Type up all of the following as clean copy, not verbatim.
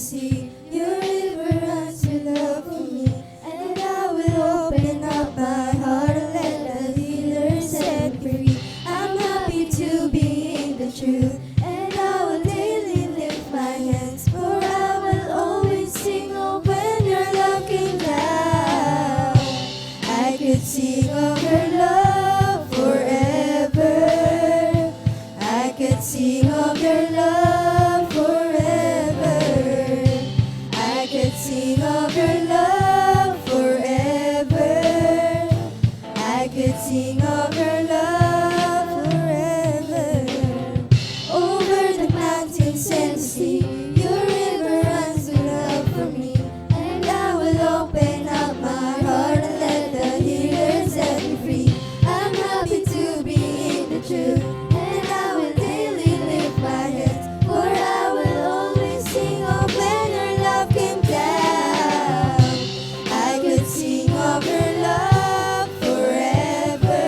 sea. Your river runs with love for me, and I will open up my heart and let the healer set free. I'm happy to be in the truth, and I will daily lift my hands, for I will always sing of when your love came down. I could sing of your love forever. I could sing of your love forever. I could sing of your love forever. I could sing of your love forever. Over the mountains and the sea, your river runs with love for me, and I will open up my heart and let the healer set me free. I'm happy to be in the truth, and I will daily lift my hands, for I will always sing of when your love came down. I could sing of your love forever.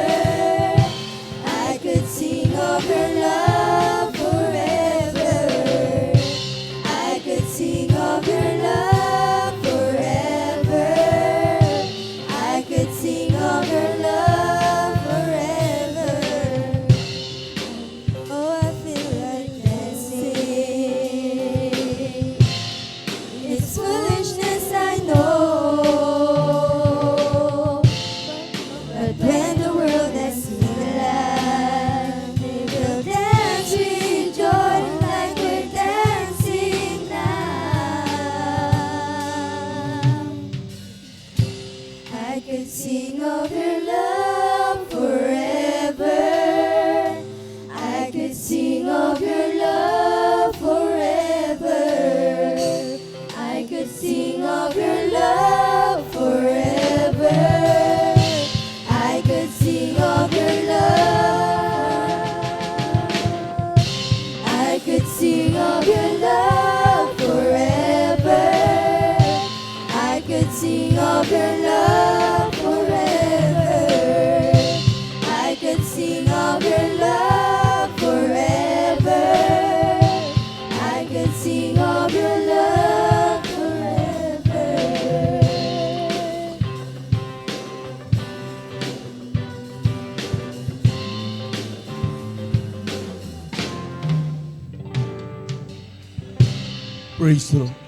I could sing of your love forever. I could sing of your love forever. I could sing of your love forever. Oh, I feel like dancing. It's foolishness, I know, but when the world has seen the light, they will dance with joy like we're dancing now. I could sing of your love forever. I could sing of your love forever. I could sing of your love forever. I could sing of your love. I could sing of your love forever. I could sing of your love forever. I could sing of your love forever. I could sing of your love forever. Praise the Lord.